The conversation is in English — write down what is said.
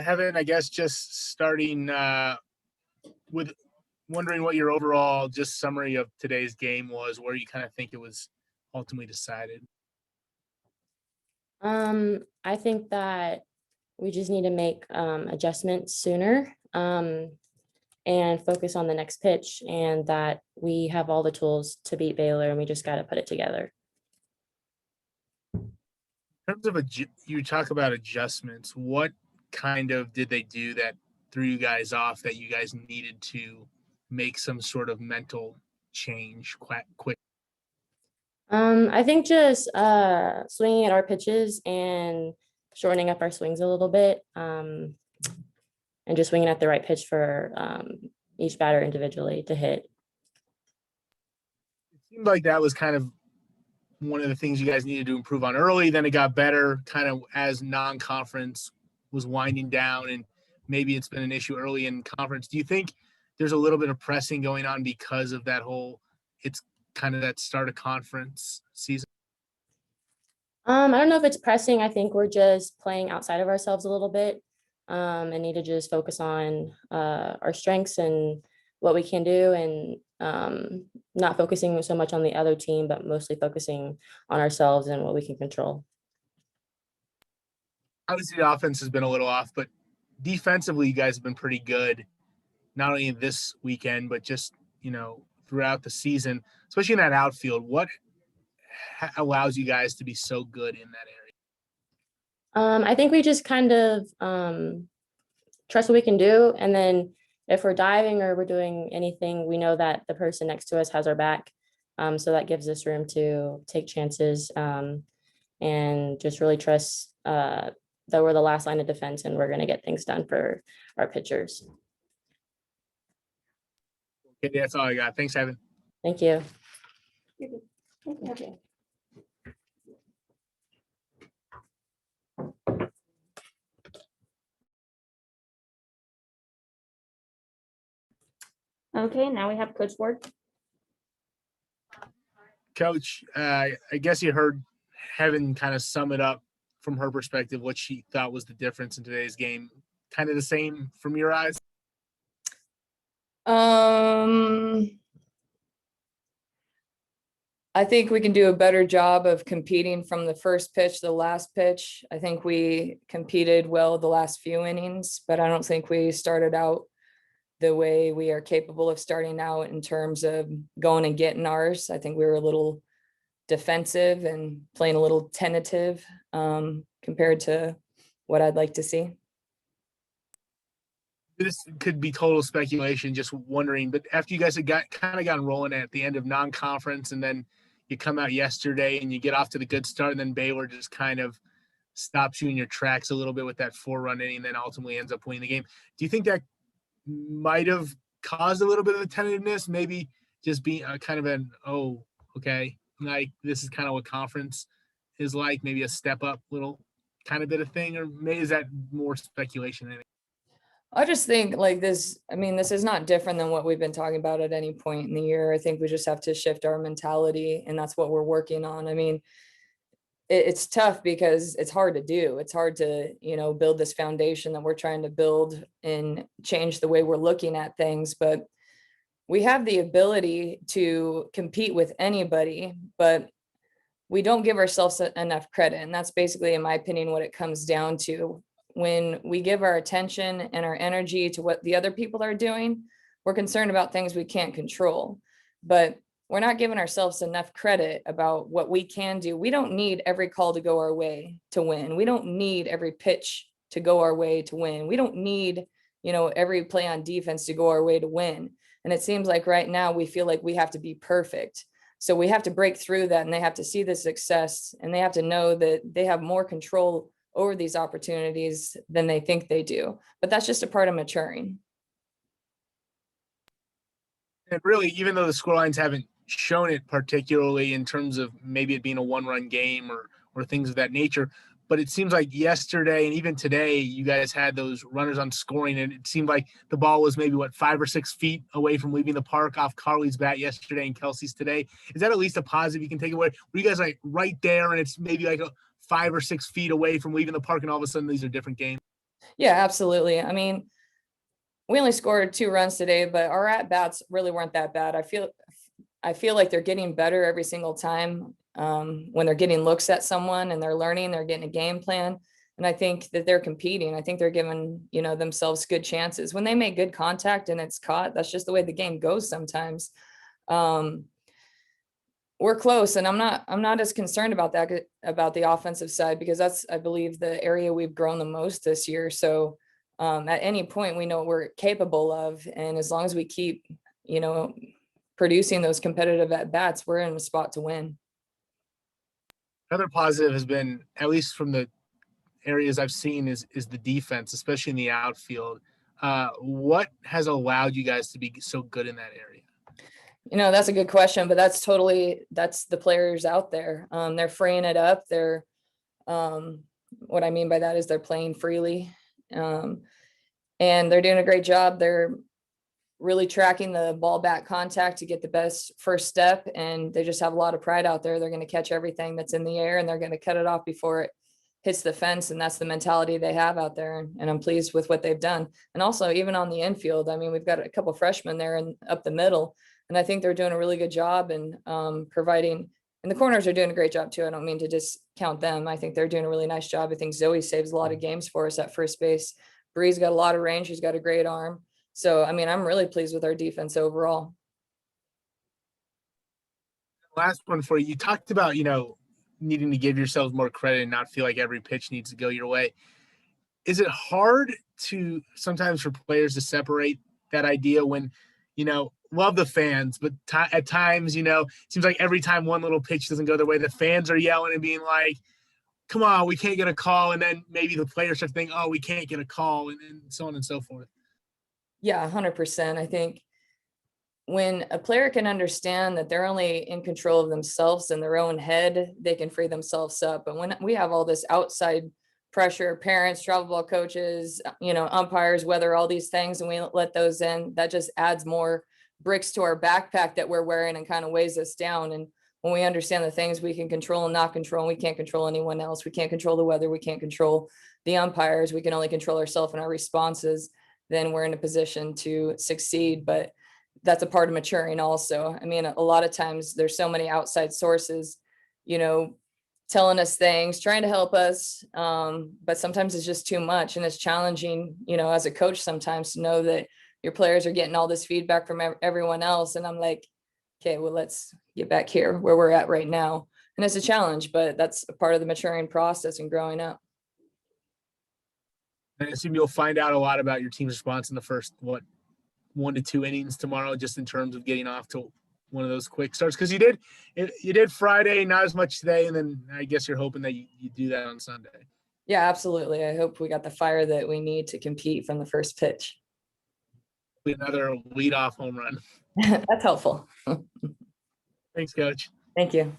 Heaven, I guess just starting with wondering what your overall just summary of today's game was, where you kind of think it was ultimately decided. I think that we just need to make adjustments sooner and focus on the next pitch, and that we have all the tools to beat Baylor, and we just got to put it together. In terms of you talk about adjustments, what kind of did they do that threw you guys off that you guys needed to make some sort of mental change quick? I think just swinging at our pitches and shortening up our swings a little bit, and just swinging at the right pitch for each batter individually to hit. It seemed like that was kind of one of the things you guys needed to improve on early. Then it got better kind of as non-conference was winding down, and maybe it's been an issue early in conference. Do you think there's a little bit of pressing going on because of that whole, it's kind of that start of conference season? I don't know if it's pressing. I think we're just playing outside of ourselves a little bit, and need to just focus on our strengths and what we can do, and not focusing so much on the other team, but mostly focusing on ourselves and what we can control. Obviously, the offense has been a little off, but defensively, you guys have been pretty good, not only this weekend, but just, throughout the season, especially in that outfield. What allows you guys to be so good in that area? I think we just kind of trust what we can do. And then if we're diving or we're doing anything, we know that the person next to us has our back. So that gives us room to take chances, and just really trust that we're the last line of defense and we're going to get things done for our pitchers. Okay, that's all I got. Thanks, Evan. Thank you. Okay, now we have Coach Ward. Coach, I guess you heard Heaven kind of sum it up from her perspective, what she thought was the difference in today's game. Kind of the same from your eyes? I think we can do a better job of competing from the first pitch to the last pitch. I think we competed well the last few innings, but I don't think we started out the way we are capable of starting out in terms of going and getting ours. I think we were a little defensive and playing a little tentative compared to what I'd like to see. This could be total speculation, just wondering, but after you guys had gotten rolling at the end of non-conference, and then you come out yesterday and you get off to the good start, and then Baylor just kind of stops you in your tracks a little bit with that 4-run inning, and then ultimately ends up winning the game. Do you think that might have caused a little bit of the tentativeness, maybe just being kind of an, oh, okay, like this is kind of what conference is like, maybe a step up little kind of bit of thing, or maybe is that more speculation? I just think like this, I mean, this is not different than what we've been talking about at any point in the year. I think we just have to shift our mentality, and that's what we're working on. I mean, it's tough because it's hard to do. It's hard to, build this foundation that we're trying to build and change the way we're looking at things. But we have the ability to compete with anybody, but we don't give ourselves enough credit. And that's basically, in my opinion, what it comes down to. When we give our attention and our energy to what the other people are doing, we're concerned about things we can't control. But we're not giving ourselves enough credit about what we can do. We don't need every call to go our way to win. We don't need every pitch to go our way to win. We don't need, every play on defense to go our way to win. And it seems like right now we feel like we have to be perfect. So we have to break through that, and they have to see the success, and they have to know that they have more control over these opportunities than they think they do. But that's just a part of maturing. And really, even though the scorelines haven't shown it particularly in terms of maybe it being a 1-run game or things of that nature, but it seems like yesterday and even today, you guys had those runners on scoring, and it seemed like the ball was maybe 5 or 6 feet away from leaving the park off Carly's bat yesterday and Kelsey's today. Is that at least a positive you can take away? Were you guys like right there, and it's maybe like 5 or 6 feet away from leaving the park, and all of a sudden these are different games? Yeah, absolutely. I mean, we only scored 2 runs today, but our at bats really weren't that bad. I feel like they're getting better every single time. When they're getting looks at someone and they're learning, they're getting a game plan. And I think that they're competing. I think they're giving, themselves good chances. When they make good contact and it's caught, that's just the way the game goes sometimes. We're close, and I'm not as concerned about that, about the offensive side, because that's, I believe, the area we've grown the most this year. So at any point, we know what we're capable of, and as long as we keep, producing those competitive at bats, we're in a spot to win. Another positive has been, at least from the areas I've seen, is the defense, especially in the outfield. What has allowed you guys to be so good in that area? That's a good question, but that's the players out there. They're freeing it up. What I mean by that is they're playing freely. And they're doing a great job. They're really tracking the ball back contact to get the best first step. And they just have a lot of pride out there. They're going to catch everything that's in the air and they're going to cut it off before it hits the fence. And that's the mentality they have out there. And I'm pleased with what they've done. And also even on the infield, I mean, we've got a couple freshmen there and up the middle. And I think they're doing a really good job in providing, and the corners are doing a great job too. I don't mean to discount them. I think they're doing a really nice job. I think Zoe saves a lot of games for us at first base. Bree's got a lot of range. She's got a great arm. So, I mean, I'm really pleased with our defense overall. Last one for you. You talked about, needing to give yourselves more credit and not feel like every pitch needs to go your way. Is it hard to sometimes for players to separate that idea when, love the fans, but at times, it seems like every time one little pitch doesn't go their way, the fans are yelling and being like, come on, we can't get a call. And then maybe the players start thinking, oh, we can't get a call, and so on and so forth. Yeah, 100%. I think when a player can understand that they're only in control of themselves in their own head, they can free themselves up. But when we have all this outside pressure, parents, travel ball coaches, umpires, weather, all these things, and we let those in, that just adds more bricks to our backpack that we're wearing and kind of weighs us down. And when we understand the things we can control and not control, and we can't control anyone else, we can't control the weather, we can't control the umpires, we can only control ourselves and our responses, then we're in a position to succeed. But that's a part of maturing also. I mean, a lot of times there's so many outside sources, telling us things, trying to help us. But sometimes it's just too much, and it's challenging, as a coach sometimes to know that your players are getting all this feedback from everyone else. And I'm like, okay, well, let's get back here where we're at right now. And it's a challenge, but that's a part of the maturing process and growing up. I assume you'll find out a lot about your team's response in the first, 1 to 2 innings tomorrow, just in terms of getting off to one of those quick starts. Because you did Friday, not as much today, and then I guess you're hoping that you do that on Sunday. Yeah, absolutely. I hope we got the fire that we need to compete from the first pitch. Another leadoff home run. That's helpful. Thanks, Coach. Thank you.